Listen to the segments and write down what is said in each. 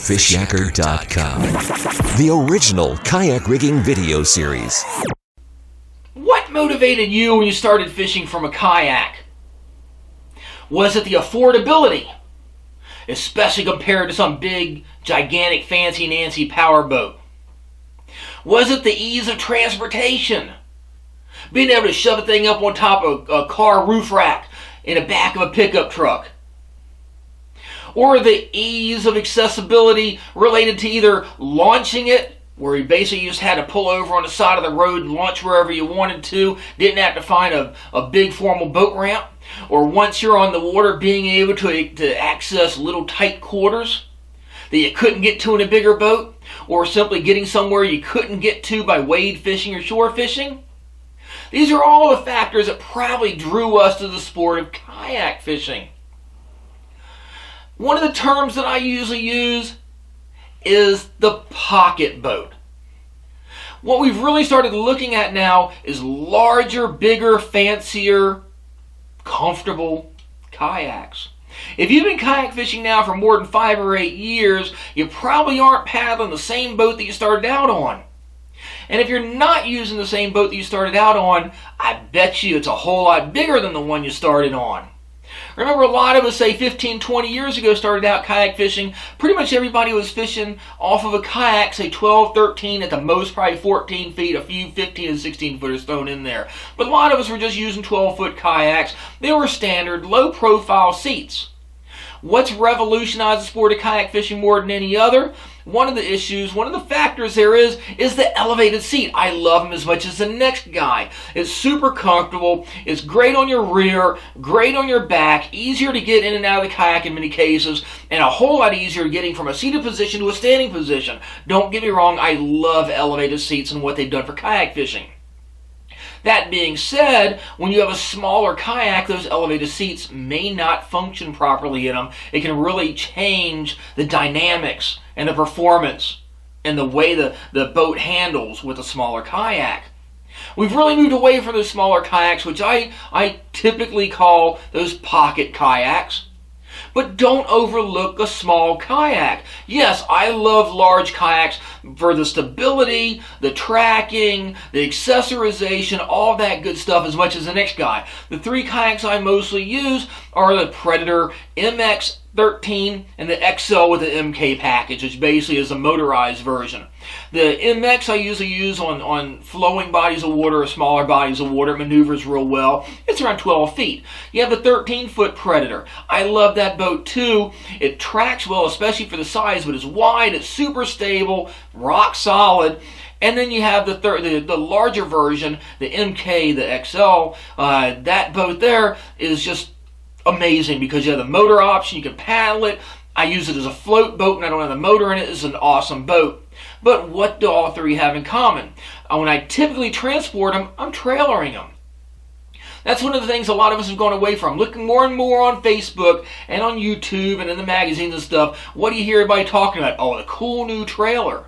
Fishyaker.com, the original kayak rigging video series. What motivated you when you started fishing from a kayak? Was it the affordability, especially compared to some big, gigantic, fancy-nancy powerboat? Was it the ease of transportation? Being able to shove a thing up on top of a car roof rack in the back of a pickup truck? Or the ease of accessibility related to either launching it, where you basically just had to pull over on the side of the road and launch wherever you wanted to, didn't have to find a big formal boat ramp, or once you're on the water, being able to access little tight quarters that you couldn't get to in a bigger boat, or simply getting somewhere you couldn't get to by wade fishing or shore fishing? These are all the factors that probably drew us to the sport of kayak fishing. One of the terms that I usually use is the pocket boat. What we've really started looking at now is larger, bigger, fancier, comfortable kayaks. If you've been kayak fishing now for more than 5 or 8 years, you probably aren't paddling the same boat that you started out on. And if you're not using the same boat that you started out on, I bet you it's a whole lot bigger than the one you started on. Remember, a lot of us, say 15, 20 years ago, started out kayak fishing. Pretty much everybody was fishing off of a kayak, say 12, 13, at the most probably 14 feet, a few 15 and 16 footers thrown in there. But a lot of us were just using 12-foot kayaks. They were standard, low-profile seats. What's revolutionized the sport of kayak fishing more than any other? One of the issues, one of the factors there is the elevated seat. I love them as much as the next guy. It's super comfortable. It's great on your rear, great on your back, easier to get in and out of the kayak in many cases, and a whole lot easier getting from a seated position to a standing position. Don't get me wrong, I love elevated seats and what they've done for kayak fishing. That being said, when you have a smaller kayak, those elevated seats may not function properly in them. It can really change the dynamics and the performance and the way the boat handles with a smaller kayak. We've really moved away from those smaller kayaks, which I typically call those pocket kayaks. But don't overlook a small kayak. Yes, I love large kayaks for the stability, the tracking, the accessorization, all that good stuff as much as the next guy. The 3 kayaks I mostly use are the Predator MX-13 and the XL with the MK package, which basically is a motorized version. The MX I usually use on flowing bodies of water or smaller bodies of water. It maneuvers real well. It's around 12 feet. You have the 13-foot Predator. I love that boat too. It tracks well, especially for the size, but it's wide, it's super stable, rock solid. And then you have the larger version, the MK, the XL. That boat there is just amazing because you have the motor option, you can paddle it. I use it as a float boat and I don't have the motor in it. It's an awesome boat. But what do all 3 have in common? When I typically transport them, I'm trailering them. That's one of the things a lot of us have gone away from. Looking more and more on Facebook and on YouTube and in the magazines and stuff, what do you hear everybody talking about? Oh, the cool new trailer.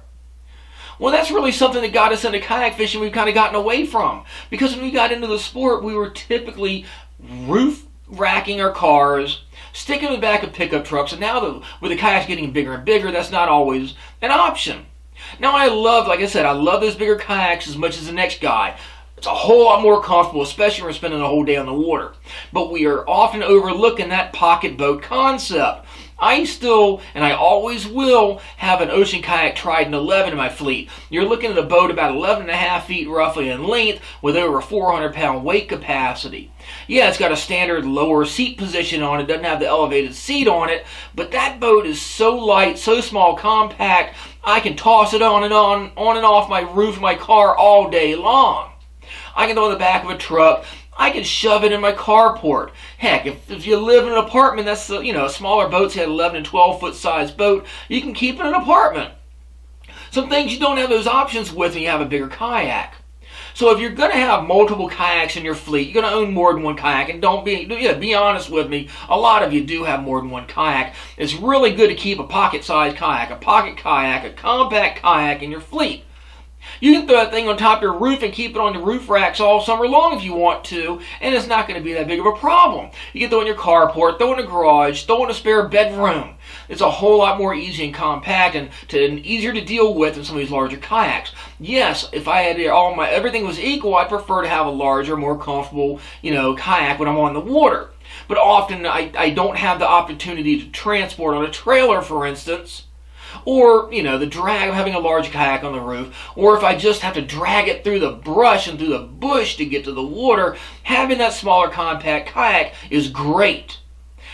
Well, that's really something that got us into kayak fishing we've kind of gotten away from. Because when we got into the sport, we were typically roof racking our cars, sticking in the back of pickup trucks, and now with the kayaks getting bigger and bigger, that's not always an option. Now like I said, I love those bigger kayaks as much as the next guy. It's a whole lot more comfortable, especially when we're spending the whole day on the water. But we are often overlooking that pocket boat concept. I still, and I always will, have an Ocean Kayak Trident 11 in my fleet. You're looking at a boat about 11.5 feet roughly in length with over 400-pound weight capacity. Yeah, it's got a standard lower seat position on it, doesn't have the elevated seat on it, but that boat is so light, so small, compact, I can toss it on and off my roof of my car all day long. I can throw it in the back of a truck. I can shove it in my carport. Heck, if you live in an apartment, that's a smaller boat, say an 11 and 12 foot size boat, you can keep it in an apartment. Some things you don't have those options with when you have a bigger kayak. So if you're going to have multiple kayaks in your fleet, you're going to own more than one kayak, and be honest with me, a lot of you do have more than one kayak. It's really good to keep a pocket-sized kayak, a pocket kayak, a compact kayak in your fleet. You can throw that thing on top of your roof and keep it on the roof racks all summer long if you want to, and it's not going to be that big of a problem. You can throw it in your carport, throw it in a garage, throw it in a spare bedroom. it's a whole lot more easy and compact and easier to deal with than some of these larger kayaks. Yes, if I had everything was equal, I'd prefer to have a larger, more comfortable, kayak when I'm on the water. But often I don't have the opportunity to transport on a trailer, for instance, or, the drag of having a large kayak on the roof, or if I just have to drag it through the brush and through the bush to get to the water, having that smaller compact kayak is great.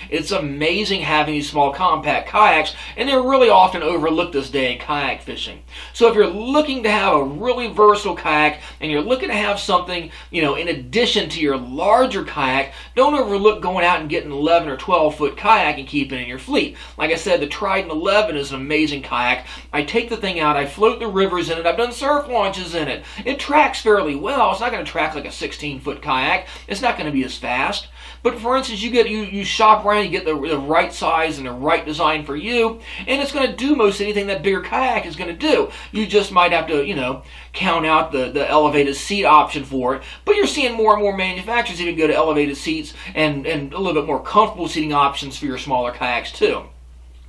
It's amazing having these small compact kayaks, and they're really often overlooked this day in kayak fishing. So if you're looking to have a really versatile kayak, and you're looking to have something, in addition to your larger kayak, don't overlook going out and getting an 11 or 12 foot kayak and keeping it in your fleet. Like I said, the Trident 11 is an amazing kayak. I take the thing out, I float the rivers in it, I've done surf launches in it. It tracks fairly well. It's not going to track like a 16 foot kayak. It's not going to be as fast. But for instance, you shop around, you get the right size and the right design for you, and it's going to do most anything that bigger kayak is going to do. You just might have to, count out the elevated seat option for it. But you're seeing more and more manufacturers even go to elevated seats and a little bit more comfortable seating options for your smaller kayaks too.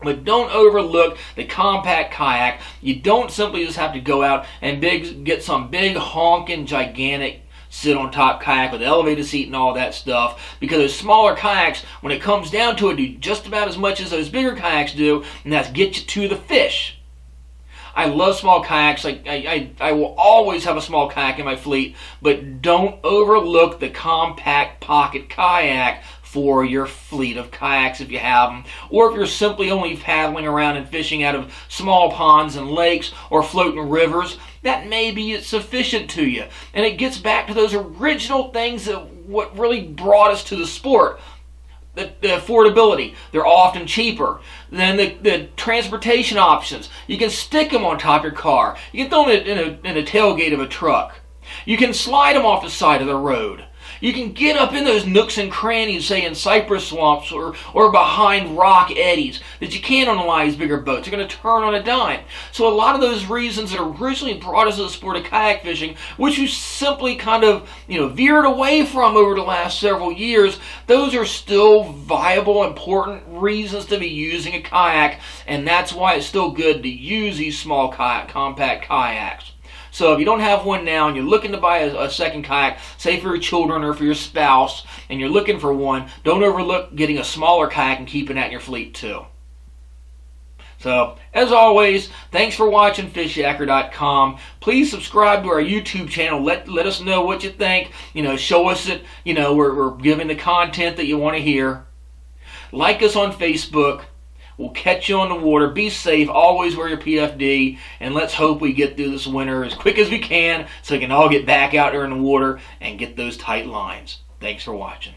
But don't overlook the compact kayak. You don't simply just have to go out and get some big honking gigantic sit on top kayak with elevated seat and all that stuff, because those smaller kayaks, when it comes down to it, do just about as much as those bigger kayaks do, and that's get you to the fish. I love small kayaks. I will always have a small kayak in my fleet, but don't overlook the compact pocket kayak for your fleet of kayaks if you have them, or if you're simply only paddling around and fishing out of small ponds and lakes or floating rivers. That may be sufficient to you. And it gets back to those original things that what really brought us to the sport. The affordability. They're often cheaper than the transportation options. You can stick them on top of your car. You can throw them in a tailgate of a truck. You can slide them off the side of the road. You can get up in those nooks and crannies, say in cypress swamps or behind rock eddies, that you can't on a lot of these bigger boats. They're going to turn on a dime. So a lot of those reasons that originally brought us to the sport of kayak fishing, which we simply kind of veered away from over the last several years, those are still viable, important reasons to be using a kayak, and that's why it's still good to use these small compact kayaks. So if you don't have one now and you're looking to buy a second kayak, say for your children or for your spouse, and you're looking for one, don't overlook getting a smaller kayak and keeping that in your fleet too. So, as always, thanks for watching Fishyaker.com. Please subscribe to our YouTube channel. Let us know what you think. Show us that we're giving the content that you want to hear. Like us on Facebook. We'll catch you on the water. Be safe. Always wear your PFD. And let's hope we get through this winter as quick as we can so we can all get back out there in the water and get those tight lines. Thanks for watching.